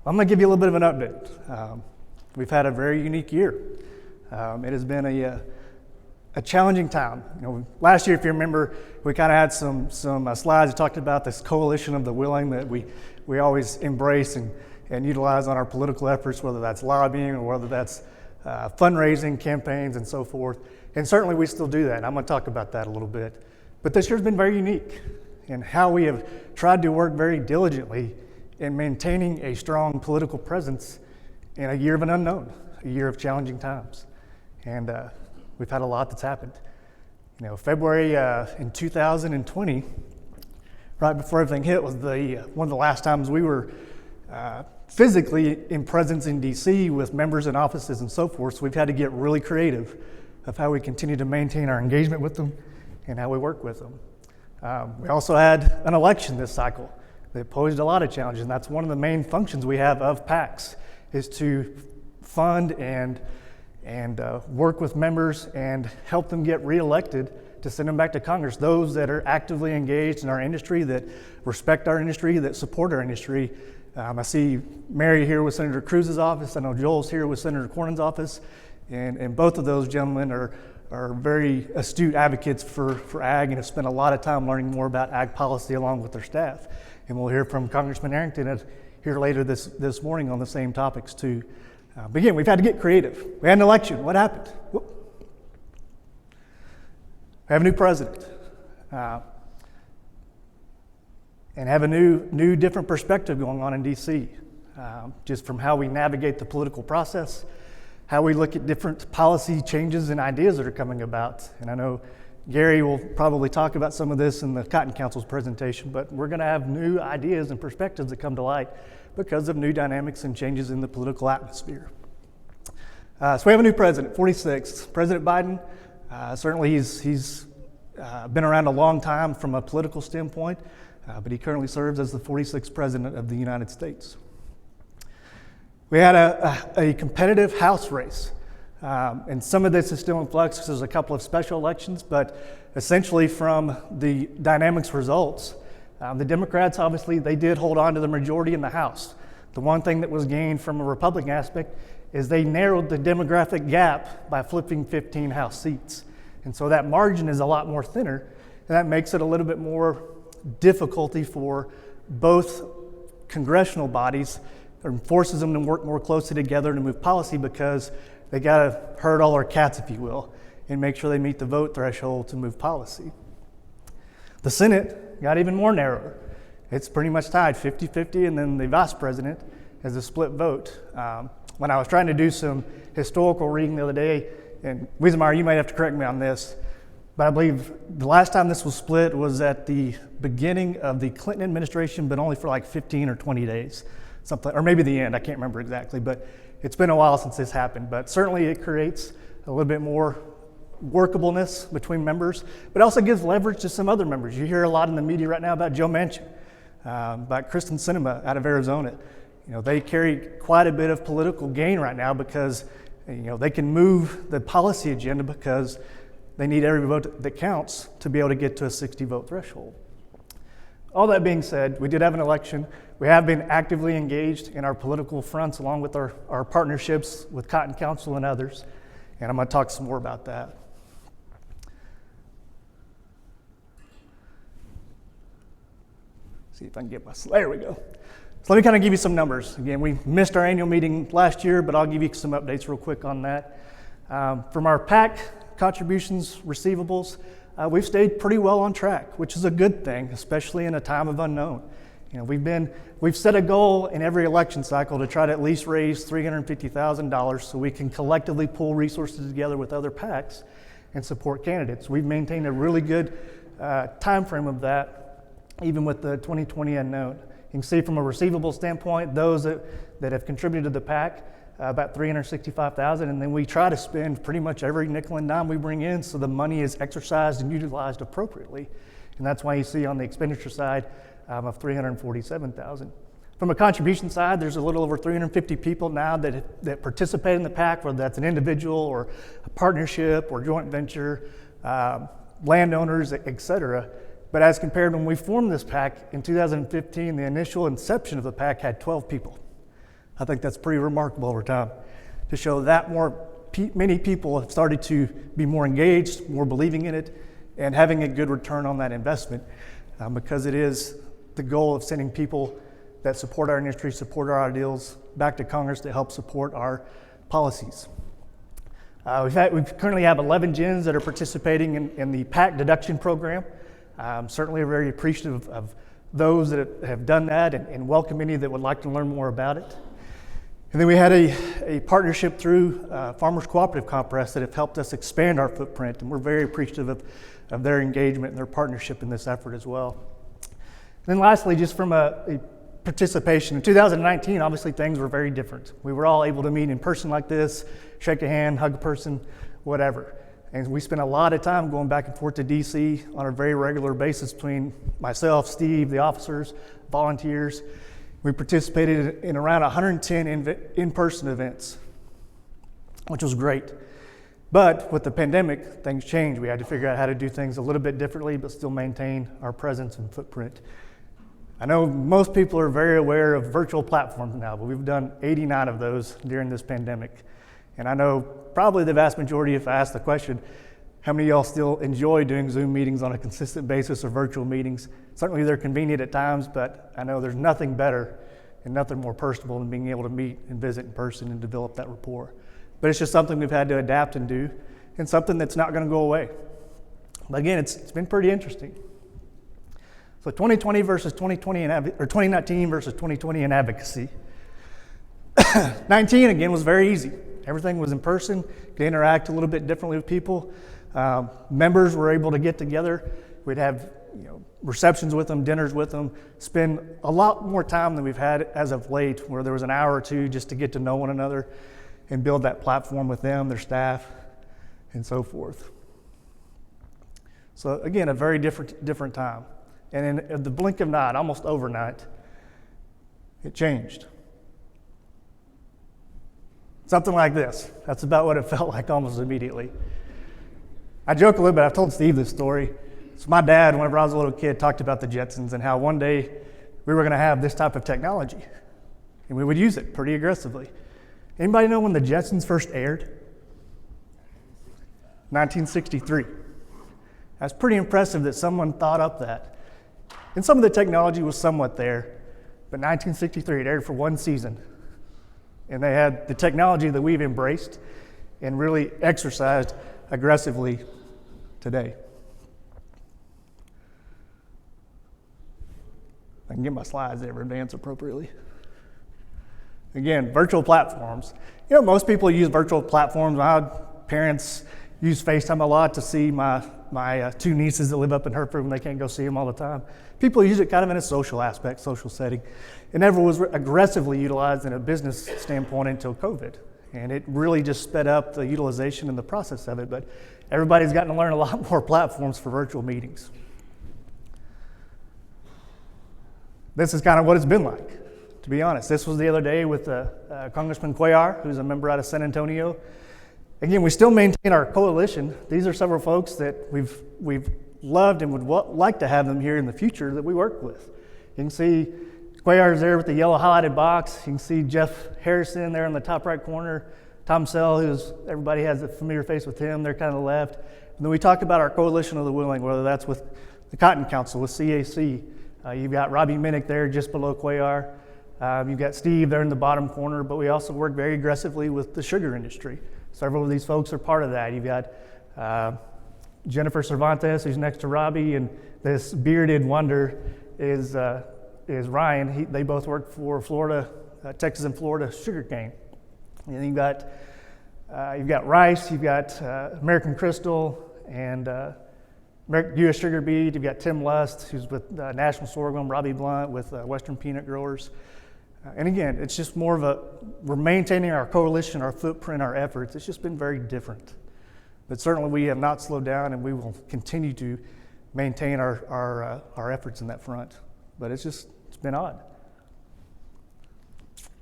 I'm going to give you a little bit of an update. We've had a very unique year. It has been a challenging time. Last year, if you remember, we kind of had some slides that talked about this coalition of the willing that we always embrace and utilize on our political efforts, whether that's lobbying or whether that's fundraising, campaigns, and so forth. And certainly we still do that. And I'm going to talk about that a little bit. But this year's been very unique in how we have tried to work very diligently in maintaining a strong political presence in a year of an unknown, a year of challenging times. And we've had a lot that's happened. February in 2020, right before everything hit, was one of the last times we were physically in presence in DC with members and offices and so forth. So we've had to get really creative of how we continue to maintain our engagement with them and how we work with them. We also had an election this cycle that posed a lot of challenges, and that's one of the main functions we have of PACs, is to fund and work with members and help them get reelected to send them back to Congress. Those that are actively engaged in our industry, that respect our industry, that support our industry. I see Mary here with Senator Cruz's office. I know Joel's here with Senator Cornyn's office. And both of those gentlemen are very astute advocates for ag and have spent a lot of time learning more about ag policy along with their staff. And we'll hear from Congressman Arrington here later this morning on the same topics too. But again, we've had to get creative. We had an election. What happened? We have a new president. And have a new different perspective going on in DC, just from how we navigate the political process, how we look at different policy changes and ideas that are coming about. And I know Gary will probably talk about some of this in the Cotton Council's presentation, but we're going to have new ideas and perspectives that come to light because of new dynamics and changes in the political atmosphere. So we have a new president, 46th. President Biden, certainly he's been around a long time from a political standpoint, but he currently serves as the 46th president of the United States. We had a competitive House race, and some of this is still in flux because there's a couple of special elections, but essentially from the dynamics results, the Democrats, obviously, they did hold on to the majority in the House. The one thing that was gained from a Republican aspect is they narrowed the demographic gap by flipping 15 House seats. And so that margin is a lot more thinner, and that makes it a little bit more difficulty for both congressional bodies, or forces them to work more closely together to move policy because they got to herd all their cats, if you will, and make sure they meet the vote threshold to move policy. The Senate got even more narrower. It's pretty much tied 50-50, and then the vice president has a split vote. When I was trying to do some historical reading the other day, and Wiesemeyer, you might have to correct me on this, but I believe the last time this was split was at the beginning of the Clinton administration, but only for like 15 or 20 days, something, or maybe the end, I can't remember exactly, but it's been a while since this happened. But certainly it creates a little bit more workableness between members, but also gives leverage to some other members. You hear a lot in the media right now about Joe Manchin, about Kristen Sinema out of Arizona. They carry quite a bit of political gain right now because they can move the policy agenda because they need every vote that counts to be able to get to a 60 vote threshold. All that being said, we did have an election. We have been actively engaged in our political fronts along with our partnerships with Cotton Council and others. And I'm going to talk some more about that. See if I can get there we go. So let me kind of give you some numbers. Again, we missed our annual meeting last year, but I'll give you some updates real quick on that. From our PAC contributions, receivables, we've stayed pretty well on track, which is a good thing, especially in a time of unknown. We've set a goal in every election cycle to try to at least raise $350,000 so we can collectively pool resources together with other PACs and support candidates. We've maintained a really good time frame of that, even with the 2020 unknown. You can see from a receivable standpoint, those that have contributed to the PAC, about $365,000, and then we try to spend pretty much every nickel and dime we bring in so the money is exercised and utilized appropriately. And that's why you see on the expenditure side of $347,000. From a contribution side, there's a little over 350 people now that participate in the PAC, whether that's an individual or a partnership or joint venture, landowners, et cetera. But as compared when we formed this PAC in 2015, the initial inception of the PAC had 12 people. I think that's pretty remarkable over time to show that many people have started to be more engaged, more believing in it, and having a good return on that investment because it is the goal of sending people that support our industry, support our ideals back to Congress to help support our policies. We currently have 11 gens that are participating in the PAC deduction program. Certainly very appreciative of those that have done that and welcome any that would like to learn more about it. And then we had a partnership through Farmers Cooperative Compress that have helped us expand our footprint, and we're very appreciative of their engagement and their partnership in this effort as well. And then lastly, just from a participation, in 2019, obviously things were very different. We were all able to meet in person like this, shake a hand, hug a person, whatever. And we spent a lot of time going back and forth to DC on a very regular basis between myself, Steve, the officers, volunteers. We participated in around 110 in-person events, which was great. But with the pandemic, things changed. We had to figure out how to do things a little bit differently, but still maintain our presence and footprint. I know most people are very aware of virtual platforms now, but we've done 89 of those during this pandemic. And I know probably the vast majority, if I ask the question, how many of y'all still enjoy doing Zoom meetings on a consistent basis or virtual meetings? Certainly they're convenient at times, but I know there's nothing better and nothing more personable than being able to meet and visit in person and develop that rapport. But it's just something we've had to adapt and do, and something that's not going to go away. But again, it's been pretty interesting. So 2020 versus 2020 or 2019 versus 2020 in advocacy. 19 again was very easy. Everything was in person, could interact a little bit differently with people. Members were able to get together. We'd have receptions with them, dinners with them, spend a lot more time than we've had as of late, where there was an hour or two just to get to know one another and build that platform with them, their staff, and so forth. So again, a very different time. And in the blink of an eye, almost overnight, it changed. Something like this. That's about what it felt like almost immediately. I joke a little bit. I've told Steve this story. So my dad, whenever I was a little kid, talked about the Jetsons and how one day we were going to have this type of technology, and we would use it pretty aggressively. Anybody know when the Jetsons first aired? 1963. That's pretty impressive that someone thought up that. And some of the technology was somewhat there, but 1963, it aired for one season. And they had the technology that we've embraced and really exercised aggressively today. I can get my slides there, advance appropriately. Again, virtual platforms. Most people use virtual platforms. My parents use FaceTime a lot to see my two nieces that live up in Hereford when they can't go see them all the time. People use it kind of in a social aspect, social setting. It never was aggressively utilized in a business standpoint until COVID. And it really just sped up the utilization and the process of it. But everybody's gotten to learn a lot more platforms for virtual meetings. This is kind of what it's been like, to be honest. This was the other day with Congressman Cuellar, who's a member out of San Antonio. Again, we still maintain our coalition. These are several folks that we've loved and would like to have them here in the future that we work with. You can see Cuellar's there with the yellow highlighted box. You can see Jeff Harrison there in the top right corner. Tom Sell, everybody has a familiar face with him. They're kind of left. And then we talk about our coalition of the willing, whether that's with the Cotton Council, with CAC. You've got Robbie Minnick there just below Cuellar. You've got Steve there in the bottom corner, but we also work very aggressively with the sugar industry. Several of these folks are part of that. You've got Jennifer Cervantes, who's next to Robbie, and this bearded wonder is Ryan. They both work for Florida, Texas and Florida sugarcane. And then you've got rice, you've got American Crystal, and U.S. Sugar Beet. You've got Tim Lust, who's with National Sorghum, Robbie Blunt with Western Peanut Growers. And again, it's just more of we're maintaining our coalition, our footprint, our efforts. It's just been very different. But certainly we have not slowed down, and we will continue to maintain our efforts in that front. But it's been odd.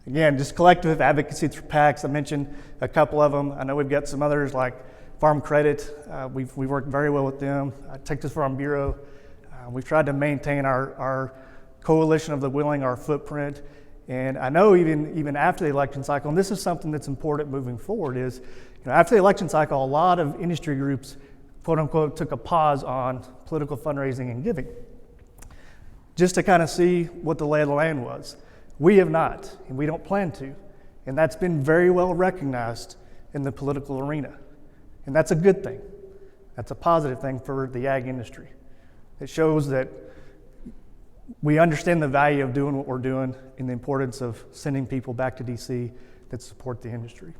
Again, just collective advocacy through PACs. I mentioned a couple of them. I know we've got some others like Farm Credit. We work very well with them. Texas Farm Bureau. We've tried to maintain our coalition of the willing, our footprint, And I know even after the election cycle, and this is something that's important moving forward, is after the election cycle, a lot of industry groups, quote unquote, took a pause on political fundraising and giving, just to kind of see what the lay of the land was. We have not, and we don't plan to. And that's been very well recognized in the political arena. And that's a good thing. That's a positive thing for the ag industry. It shows that we understand the value of doing what we're doing and the importance of sending people back to DC that support the industry.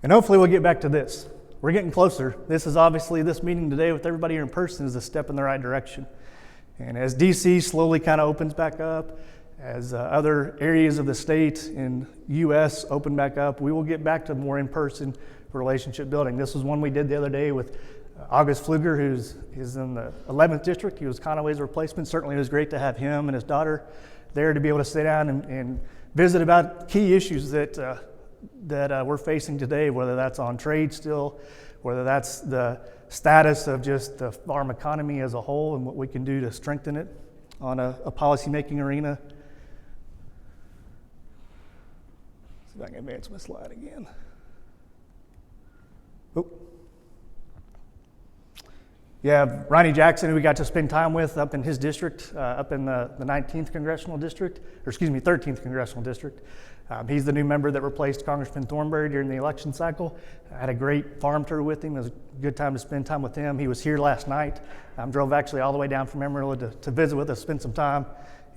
And hopefully we'll get back to this. We're getting closer. This meeting today with everybody here in person is a step in the right direction. And as DC slowly kind of opens back up, as other areas of the state and U.S. open back up, we will get back to more in-person relationship building. This was one we did the other day with August Pfluger, who's in the 11th district. He was Conaway's replacement. Certainly it was great to have him and his daughter there to be able to sit down and visit about key issues that we're facing today, whether that's on trade still, whether that's the status of just the farm economy as a whole and what we can do to strengthen it on a policy-making arena. See if I can advance my slide again. Oh. Yeah, Ronnie Jackson, who we got to spend time with up in his district, up in the 19th Congressional District, 13th Congressional District. He's the new member that replaced Congressman Thornberry during the election cycle. I had a great farm tour with him. It was a good time to spend time with him. He was here last night. Drove actually all the way down from Amarillo to visit with us, spend some time,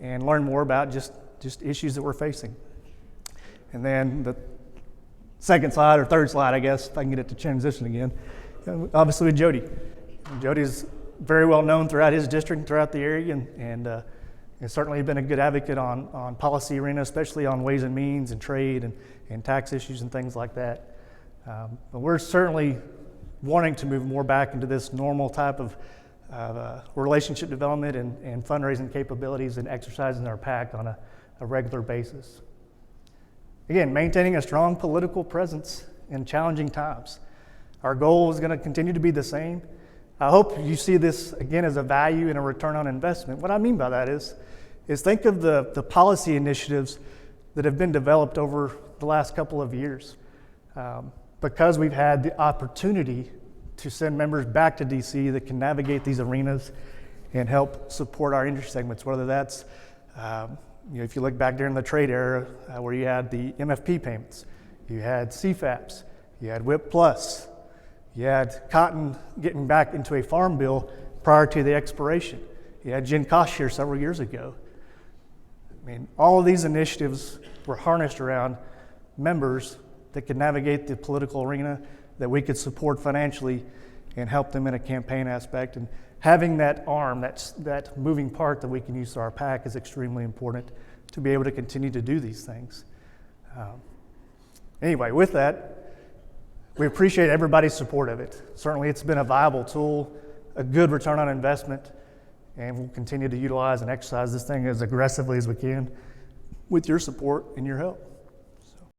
and learn more about just issues that we're facing. And then the second slide, or third slide, I guess, if I can get it to transition again, obviously with Jody. Jody's very well known throughout his district and throughout the area, and has certainly been a good advocate on policy arena, especially on ways and means and trade and tax issues and things like that. But we're certainly wanting to move more back into this normal type of relationship development and fundraising capabilities and exercising our PAC on a regular basis. Again, maintaining a strong political presence in challenging times. Our goal is going to continue to be the same. I hope you see this again as a value and a return on investment. What I mean by that is think of the policy initiatives that have been developed over the last couple of years. Because we've had the opportunity to send members back to DC that can navigate these arenas and help support our industry segments, whether that's, if you look back during the trade era where you had the MFP payments, you had CFAPs, you had WIP Plus, you had cotton getting back into a farm bill prior to the expiration. You had Jen Kosh here several years ago. I mean, all of these initiatives were harnessed around members that could navigate the political arena, that we could support financially and help them in a campaign aspect. And having that arm, that moving part that we can use to our PAC is extremely important to be able to continue to do these things. Anyway, with that, we appreciate everybody's support of it. Certainly it's been a viable tool, a good return on investment, and we'll continue to utilize and exercise this thing as aggressively as we can with your support and your help.